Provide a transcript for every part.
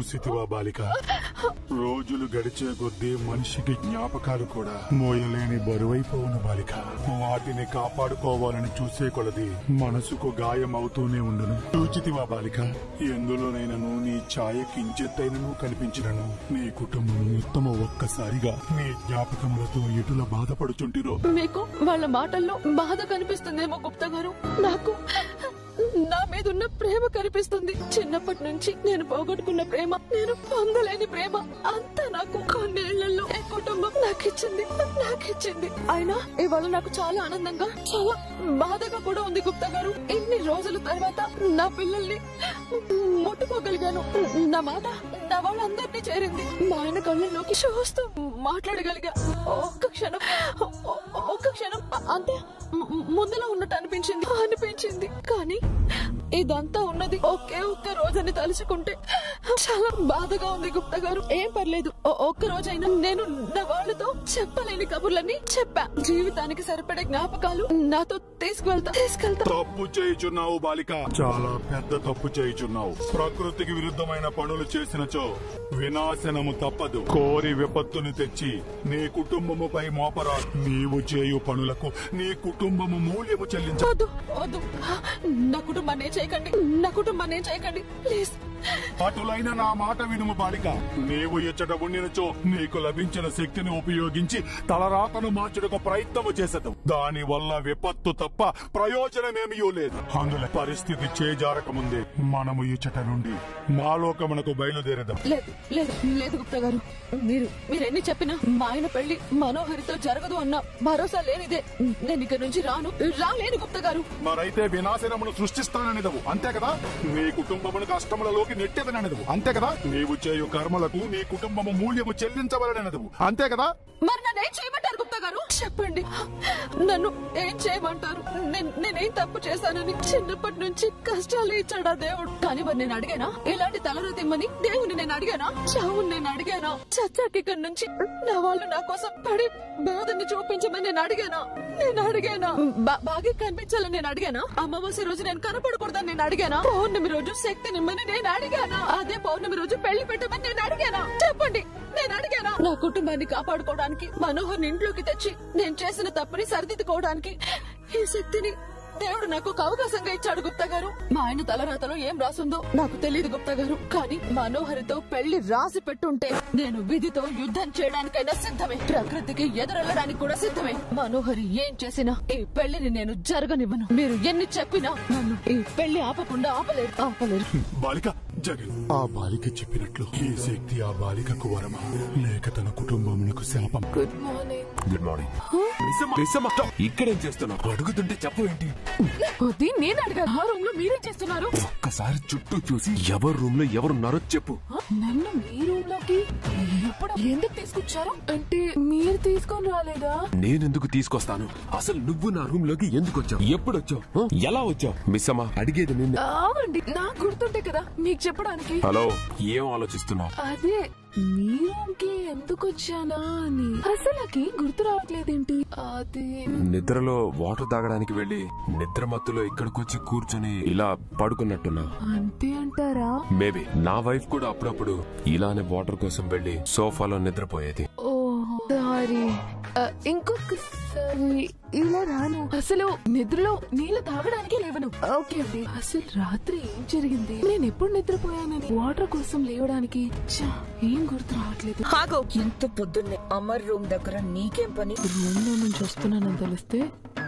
చూసితివా బాలిక, రోజులు గడిచే కొద్దీ మనిషికి జ్ఞాపకాలు కూడా మోయలేని బరువైపోవును బాలిక. వాటిని కాపాడుకోవాలని చూసే కొలది మనసుకు గాయం అవుతూనే ఉండును. చూచితివా బాలిక, ఎందులోనైనను నీ ఛాయ కించెత్తైనను కనిపించినను నీ కుటుంబం మొత్తము ఒక్కసారిగా నీ జ్ఞాపకములతో ఎటుల బాధపడుచుంటిరో. మీకు వాళ్ళ మాటల్లో బాధ కనిపిస్తుందేమో గుప్తా గారు, నాకు నా మీద ఉన్న ప్రేమ కనిపిస్తుంది. చిన్నప్పటి నుంచి నేను పోగొట్టుకున్న ప్రేమ, నేను పొందలేని ప్రేమ అంతా నాకు కొన్నేళ్లలో ఈ కుటుంబం నాకిచ్చింది. అయినా ఇవాళ నాకు చాలా ఆనందంగా, చాలా బాధగా కూడా ఉంది గుప్తా గారు. ఇన్ని రోజుల తర్వాత నా పిల్లల్ని ముట్టుకోగలిగాను. నా మాట నా వాళ్ళందరినీ చేరింది. మా ఆయన కళ్ళల్లోకి చూస్తూ మాట్లాడగలిగా. ఒక్క క్షణం అంతే ముందులో ఉన్నట్టు అనిపించింది. కానీ ఇదంతా ఉన్నది ఒకే ఒక్క రోజని తలుచుకుంటే చాలా బాధగా ఉంది గుప్తా గారు. ఏం పర్లేదు, ఒక్క రోజైనా నేను నా వాళ్ళతో చెప్పలేని కబుర్లన్నీ చెప్పా. జీవితానికి సరిపడే జ్ఞాపకాలు నాతో తీసుకెళ్తా. తప్పు చేయుచున్నావు బాలిక, చాలా పెద్ద తప్పు చేయుచున్నావు. ప్రకృతికి విరుద్ధమైన పనులు చేసినచో వినాశనము తప్పదు. కోరి విపత్తుని తెచ్చి నీ కుటుంబముపై మోపరా. నీవు చేయు పనులకు నీ కుటుంబము మూల్యము చెల్లించదు. నా కుటుంబాన్ని చేయకండి ప్లీజ్. అటులైన నా మాట వినుము బాలిక. నీవు ఇచ్చట ఉండినచో నీకు లభించిన శక్తిని ఉపయోగించి తలరాతను మార్చుటకు ప్రయత్నము చేసదు. దాని వల్ల విపత్తు తప్ప ప్రయోజనమేమీ లేదు. అందులో పరిస్థితి చేజారక ముందే మనము ఇచ్చట నుండి మాలోకమునకు బయలుదేరదాం. లేదు గుప్తా గారు, మీరెన్ని చెప్పినా మా ఆయన పెళ్లి మనోహరితో జరగదు అన్న భరోసా లేనిదే నేను ఇక్కడి నుంచి రాలేను గుప్తా గారు. మరైతే వినాశనమును సృష్టిస్తాననిదవు అంతే కదా? నీ కుటుంబమును కష్టములలోకి నెట్టేదననిదవు అంతే కదా? నీవు చేయు కర్మలకు నీ కుటుంబము మూల్యము చెల్లించవలననిదవు అంతే కదా? మరి నన్నేం చేయమంటారు గుప్తా గారు? చెప్పండి, నన్ను ఏం చేయమంటారు? నేనేం తప్పు చేశానని? చిన్నప్పటి నుంచి కష్టాలు ఇచ్చాడా దేవుడు? కానీ మరి నేను అడిగానా ఇలాంటి తలరాతిమ్మని? దేవుని నేను అడిగానా? చావుని నేను అడిగానా? చచ్చాక ఇక్కడి నుంచి నా వాళ్ళు నా కోసం పడి బాధని చూపించమని నేను అడిగానా? బాగా కనిపించాలని నేను అడిగానా? అమావాస్య రోజు నేను కనపడకూడదని నేను అడిగానా? పౌర్ణమి రోజు శక్తి నిమ్మని నేను అడిగానా? అదే పౌర్ణమి రోజు పెళ్లి పెట్టమని నేను అడిగానా? చెప్పండి, నేను అడిగానా? నా కుటుంబాన్ని కాపాడుకోవడానికి, మనోహర్ని ఇంట్లోకి తెచ్చి నేను చేసిన తప్పుని సరిదిద్దుకోవడానికి ఈ శక్తిని దేవుడు నాకు ఒక అవకాశంగా ఇచ్చాడు గుప్తా గారు. మా ఆయన తలరాతలో ఏం రాసుందో నాకు తెలియదు గుప్తా గారు. కానీ మనోహరితో పెళ్లి రాసి పెట్టుంటే నేను విధితో యుద్ధం చేయడానికైనా సిద్ధమే. ప్రకృతికి ఎదురెళ్లడానికి కూడా సిద్ధమే. మనోహరి ఏం చేసినా ఈ పెళ్లిని నేను జరగనివ్వను. మీరు ఎన్ని చెప్పినా నన్ను ఈ పెళ్లి ఆపకుండా ఆపలేరు. బాలిక జగన్, ఆ బాలిక చెప్పినట్లు ఈ శక్తి ఆ బాలికకు వరమా లేక తన కుటుంబమునకు శాపం? Good morning. ఇక్కడేం చేస్తున్నావు? అడుగుతుంటే చెప్పు ఏంటి? నేను అడిగా, ఆ రూమ్ లో మీరేం చేస్తున్నారు? ఒక్కసారి చుట్టూ చూసి ఎవరు రూమ్ లో ఎవరున్నారో చెప్పు. నన్ను మీ రూమ్ లోకి ఎందుకు తీసుకొచ్చారు? అంటే మీరు తీసుకొని రాలేదా? నేనెందుకు తీసుకొస్తాను? అసలు నువ్వు నా రూమ్ లోకి ఎందుకు వచ్చావు? ఎప్పుడు వచ్చావు? ఎలా వచ్చావు? మిస్ అమ్మా అడిగేది నిన్ను. అవునండి, నాకు గుర్తుంటే కదా మీకు చెప్పడానికి. హలో, ఏం ఆలోచిస్తున్నావు? అదే మీ రూమ్ కి ఎందుకు వచ్చానా అని. అసలు నాకేం గుర్తు రావట్లేదేంటి? అది నిద్రలో వాటర్ తాగడానికి వెళ్లి నిద్ర మత్తులో ఇక్కడికొచ్చి కూర్చొని ఇలా పడుకున్నట్టున్నా. అంతే అంటారా? మేబీ నా వైఫ్ కూడా అప్పుడప్పుడు ఇలానే వాటర్ కోసం వెళ్లి సోఫాలో నిద్రపోయేది. ఓహో సారీ, ఇంకొకసారి ఇలా రాను. అసలు నిద్రలో నీళ్లు తాగడానికి లేవను. ఓకే అండి, అసలు రాత్రి ఏం జరిగింది? నేను ఎప్పుడు నిద్రపోయానని వాటర్ కోసం లేవడానికి ఏం గుర్తు రావట్లేదు. ఇంత పొద్దున్నే అమర్ రూమ్ దగ్గర నీకేం పని? రూమ్ లో నుంచి వస్తున్నానని తెలిస్తే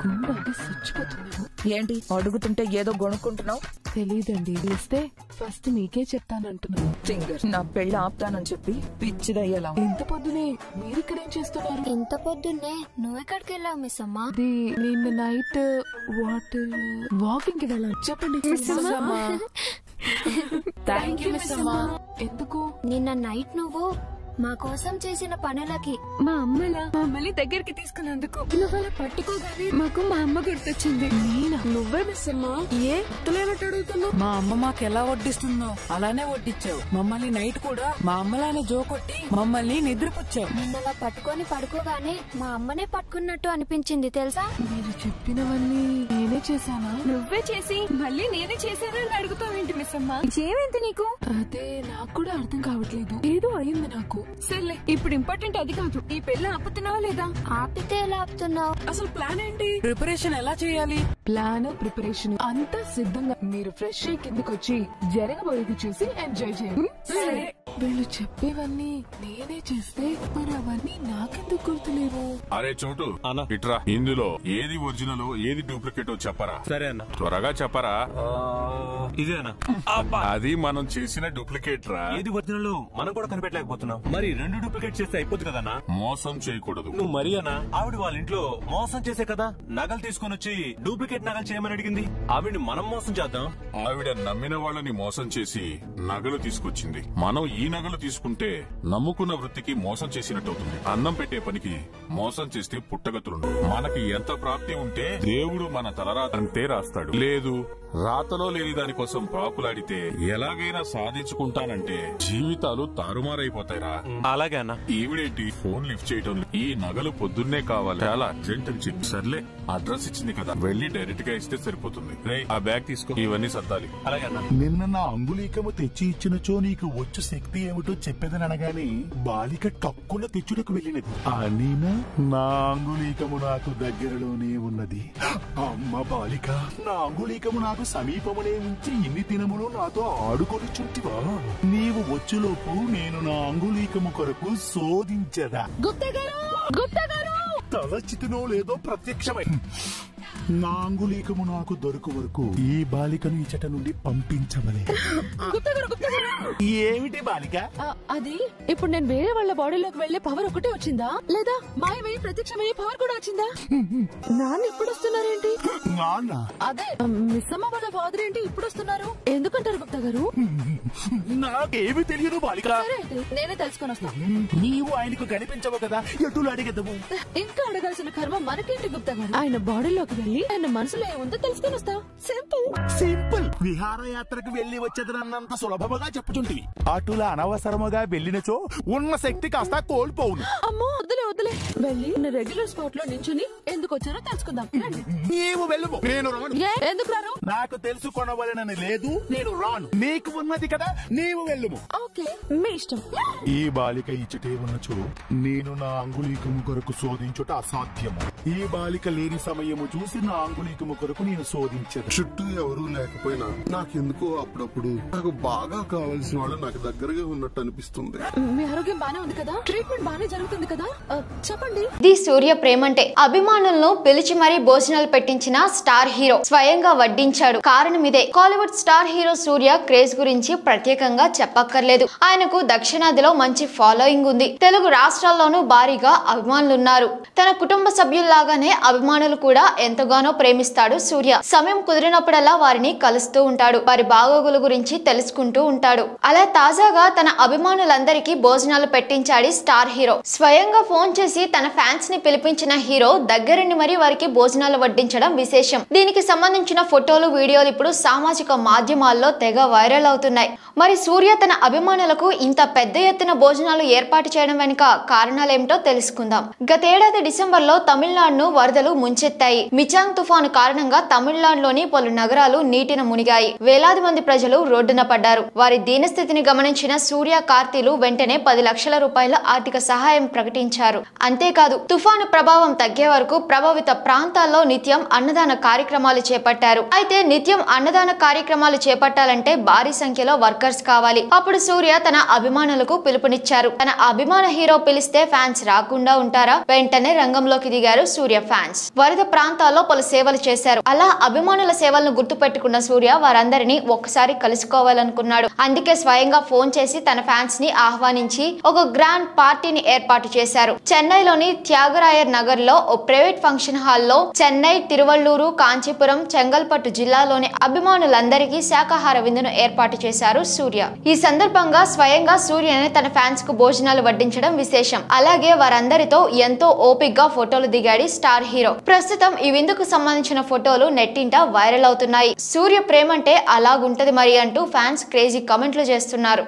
గుండె చచ్చిపోతున్నాను. ఏంటి అడుగుతుంటే ఏదో గొనుక్కుంటున్నావు? తెలీదండి, తెలిస్తే ఫస్ట్ మీకే చెప్తానంటున్నాను. ఫింగర్, నా పెళ్లి ఆపుతానని చెప్పి పిచ్చిదయ్యేలా. ఇంత పొద్దునే మీరు ఇక్కడేం చేస్తున్నారు? ఇంత పొద్దున్నే నువ్వెక్కడికి వెళ్ళావు మిస్ అమ్మా? అది నిన్న నైట్ వాకింగ్ కి వెళ్ళాను. చెప్పండి మిస్ అమ్మా. థ్యాంక్ యూ మిస్ అమ్మా. ఎందుకు? నిన్న నైట్ నువ్వు మా కోసం చేసిన పనులకి. మా అమ్మలా మమ్మల్ని దగ్గరికి తీసుకున్నందుకు. నువ్వలా పట్టుకోగానే మాకు మా అమ్మ గుర్తొచ్చింది. నేనా? నువ్వే మిస్ అమ్మా. ఏ గుర్తులేనట్టు అడుగుతున్నావు? మా అమ్మ మాకు ఎలా వడ్డిస్తుందో అలానే వడ్డించావు. మమ్మల్ని నైట్ కూడా మా అమ్మలానే జోకొట్టి మమ్మల్ని నిద్రపుచ్చావు. నిన్నలా పట్టుకొని పడుకోగానే మా అమ్మనే పట్టుకున్నట్టు అనిపించింది తెలుసా? మీరు చెప్పినవన్నీ నేనే చేశానా? నువ్వే చేసి మళ్ళీ నేనే చేశానని అడుగుతావేంటి మిస్ అమ్మ? ఏమైంది నీకు? అదే నాకు కూడా అర్థం కావట్లేదు. ఏదో అయింది నాకు. సర్లే, ఇప్పుడు ఇంపార్టెంట్ అది కాదు. ఈ పెళ్లి ఆపుతున్నావా లేదా? ఆపితే ఎలా ఆపుతున్నావు? అసలు ప్లాన్ ఏంటి? ప్రిపరేషన్ ఎలా చేయాలి? ప్లాన్, ప్రిపరేషన్ అంతా సిద్ధంగా. మీరు ఫ్రెష్ అయ్యి కిందకి వచ్చి జరగబోయేది చూసి ఎంజాయ్ చేయండి. సరే, వీళ్ళు చెప్పేవన్నీ నేనే చేస్తే మరి అవన్నీ నాకెందుకు గుర్తులేవు? అరే చోటు ఇట్రా, ఇందులో ఏది ఒరిజినల్ ఏది డూప్లికేట్ చెప్పరా? సరే అన్న, త్వరగా చెప్పరా. ఇదే అన్న. అది మనం చేసిన డూప్లికేట్ రా. ఏది ఒరిజినల్ మనం కూడా కనిపెట్టలేకపోతున్నాం. మరి 2 డూప్లికేట్ చేస్తే అయిపోతుంది కదన్నా. మోసం చేయకూడదు. నువ్వు మరీ అన్నా, ఆవిడ వాళ్ళ ఇంట్లో మోసం చేసే కదా నగలు తీసుకొని వచ్చి డూప్లికేట్ నగలు చేయమని అడిగింది. ఆవిడని మనం మోసం చేద్దాం. ఆవిడ నమ్మిన వాళ్ళని మోసం చేసి నగలు తీసుకొచ్చింది. మనం ఈ నగలు తీసుకుంటే నమ్ముకున్న వృత్తికి మోసం చేసినట్టు అవుతుంది. అన్నం పెట్టే పనికి మోసం చేస్తే పుట్టగతులుండు. మనకి ఎంత ప్రాప్తి ఉంటే దేవుడు మన తలరాత అంతే రాస్తాడు. లేదు, రాతలో లేని దానికోసం ప్రాకులాడితే ఎలాగైనా సాధించుకుంటానంటే జీవితాలు తారుమారైపోతాయిరా. అలాగే అన్న. ఈవిడేంటి ఫోన్ లిఫ్ట్ చేయటం? ఈ నగలు పొద్దున్నే కావాలి, చాలా అర్జెంట్ అని చెప్పి. సర్లే, అడ్రస్ ఇచ్చింది కదా, వెళ్లి డైరెక్ట్ గా ఇస్తే సరిపోతుంది. రేయ్, ఆ బ్యాగ్ తీసుకో, ఇవన్నీ సర్దాలి. అలాగే అన్న. నిన్న నా అంగుళీకము తెచ్చి ఇచ్చినచో నీకు వచ్చు శక్తి ఏమిటో చెప్పేదని అనగానే బాలిక టక్కున తెచ్చుటకు వెళ్ళినది. అనినా నా అంగుళీకము నాకు దగ్గరలోనే ఉన్నది. అమ్మ బాలిక, నా అంగుళీకము నాకు సమీపమునే ఉంచి ఇన్ని దినములు నాతో ఆడుకొని చుట్టివా? నీవు వచ్చులోపు నేను నా అంగుళీకము కొరకు శోధించదా. తలచితినో లేదో ప్రత్యక్షమై నా అంగుళీకము నాకు దొరకు వరకు ఈ బాలికను ఇచ్చట నుండి పంపించవలే. ఏమిటి బాలిక? అది ఇప్పుడు నేను వేరే వాళ్ళ బాడీలోకి వెళ్లే పవర్ ఒకటే వచ్చిందా, లేదా మాయమయ్యి ప్రత్యక్షమయ్యే పవర్ కూడా వచ్చిందా? నాన్న ఇప్పుడు వస్తున్నారేంటి? నాన్న? అదే మిస్ అమ్మ వాళ్ళ ఫాదర్ ఏంటి ఇప్పుడు వస్తున్నారు? ఎందుకంటారు గుప్తా గారు? నాకేమి తెలియదు బాలిక. సరే అయితే నేనే తెలుసుకొని వస్తాను. నీవు ఆయనకు కనిపించవు కదా, ఎటులు అడిగదవు? ఇంకా అడగాల్సిన కర్మ మనకేంటి గుప్తా గారు? ఆయన బాడీలోకి వెళ్లి ఆయన మనసులో ఏముందో తెలుసుకొని వస్తా. Simple simple. విహారయాత్రకు వెళ్లి వచ్చేదన్నంత సులభముగా చెప్పుచుంటివి. అటులా అనవసరముగా వెళ్ళినచో ఉన్న శక్తి కాస్త కోల్పోవును. అమ్మో వద్దులే, వెళ్ళి రెగ్యులర్ స్పాట్ లో నించుని ఎందుకు వచ్చారో తెలుసుకుందాం. నీవు వెళ్ళవు, నేను రాను. ఎందుకు రాను? నాకు తెలుసుకొనవలనని లేదు, నేను రాను. నీకు ఉన్నది కదా, నీవు వెళ్ళము. ఓకే, మీ ఇష్టం. ఈ బాలిక ఇచ్చటే ఉన్నచో నేను నా అంగుళీకము కొరకు శోధించుట అసాధ్యము. ఈ బాలిక లేని సమయము చూసి నా అంగుళీకము కొరకు నేను శోధించదు. చుట్టూ ఎవరూ లేకపోయినా నాకెందుకో అప్పుడప్పుడు నాకు బాగా కావాల్సిన వాళ్ళు నాకు దగ్గరగా ఉన్నట్టు అనిపిస్తుంది. మీ ఆరోగ్యం బానే ఉంది కదా? ట్రీట్మెంట్ బానే జరుగుతుంది కదా? చెప్పండి. ది సూర్య ప్రేమంటే అభిమానులను పిలిచి మరీ భోజనాలు పెట్టించిన స్టార్ హీరో స్వయంగా వడ్డించాడు. కారణం ఇదే. కాలీవుడ్ స్టార్ హీరో సూర్య క్రేజ్ గురించి ప్రత్యేకంగా చెప్పక్కర్లేదు. ఆయనకు దక్షిణాదిలో మంచి ఫాలోయింగ్ ఉంది. తెలుగు రాష్ట్రాల్లోనూ భారీగా అభిమానులున్నారు. తన కుటుంబ సభ్యుల్లాగానే అభిమానులు కూడా ఎంతగానో ప్రేమిస్తాడు సూర్య. సమయం కుదిరినప్పుడల్లా వారిని కలుస్తూ ఉంటాడు. వారి బాగోగుల గురించి తెలుసుకుంటూ ఉంటాడు. అలా తాజాగా తన అభిమానులందరికీ భోజనాలు పెట్టించాడు స్టార్ హీరో. స్వయంగా ఫోన్ చేసి తన ఫ్యాన్స్ ని పిలిపించిన హీరో దగ్గరుండి మరీ వారికి భోజనాలు వడ్డించడం విశేషం. దీనికి సంబంధించిన ఫోటోలు, వీడియోలు ఇప్పుడు సామాజిక మాధ్యమాల్లో తెగ వైరల్ అవుతున్నాయి. మరి సూర్య తన అభిమానులకు ఇంత పెద్ద ఎత్తున భోజనాలు ఏర్పాటు చేయడం వెనుక కారణాలేమిటో తెలుసుకుందాం. గతేడాది డిసెంబర్లో తమిళనాడును వరదలు ముంచెత్తాయి. మిచాంగ్ తుఫాను కారణంగా తమిళనాడులోని పలు నగరాలు నీటిన మునిగాయి. వేలాది మంది ప్రజలు రోడ్డున పడ్డారు. వారి దీనస్థితిని గమనించిన సూర్య, కార్తీలు వెంటనే 10 లక్షల రూపాయల ఆర్థిక సహాయం ప్రకటించారు. అంతేకాదు తుఫాను ప్రభావం తగ్గే వరకు ప్రభావిత ప్రాంతాల్లో నిత్యం అన్నదాన కార్యక్రమాలు చేపట్టారు. అయితే నిత్యం అన్నదాన కార్యక్రమాలు చేపట్టాలంటే భారీ సంఖ్యలో వర్కర్స్ కావాలి. అప్పుడు సూర్య తన అభిమానులకు పిలుపునిచ్చారు. తన అభిమాన హీరో పిలిస్తే ఫ్యాన్స్ రాకుండా ఉంటారా? వెంటనే రంగంలోకి దిగారు సూర్య ఫ్యాన్స్. వరద ప్రాంతాల్లో పలు సేవలు చేశారు. అలా అభిమానుల సేవలను గుర్తుపెట్టుకున్న సూర్య వారందరినీ ఒక్కసారి కలుసుకోవాలనుకున్నాడు. అందుకే స్వయంగా ఫోన్ చేసి తన ఫ్యాన్స్ ని ఆహ్వానించి ఒక గ్రాండ్ పార్టీని ఏర్పాటు చేశారు. చెన్నైలోని త్యాగరాయర్ నగర్ లో ఓ ప్రైవేట్ ఫంక్షన్ హాల్లో చెన్నై, తిరువల్లూరు, కాంచీపురం, చెంగల్పట్టు జిల్లాలోని అభిమానులందరికీ శాకాహార విందును ఏర్పాటు చేశారు సూర్య. ఈ సందర్భంగా స్వయంగా సూర్యనే తన ఫ్యాన్స్ కు భోజనాలు వడ్డించడం విశేషం. అలాగే వారందరితో ఎంతో ఓపిగ్గా ఫోటోలు దిగాడు స్టార్ హీరో. ప్రస్తుతం ఈ విందుకు సంబంధించిన ఫోటోలు నెట్టింట వైరల్ అవుతున్నాయి. సూర్య ప్రేమంటే అలాగుంటది మరి అంటూ ఫ్యాన్స్ క్రేజీ కామెంట్లు చేస్తున్నారు.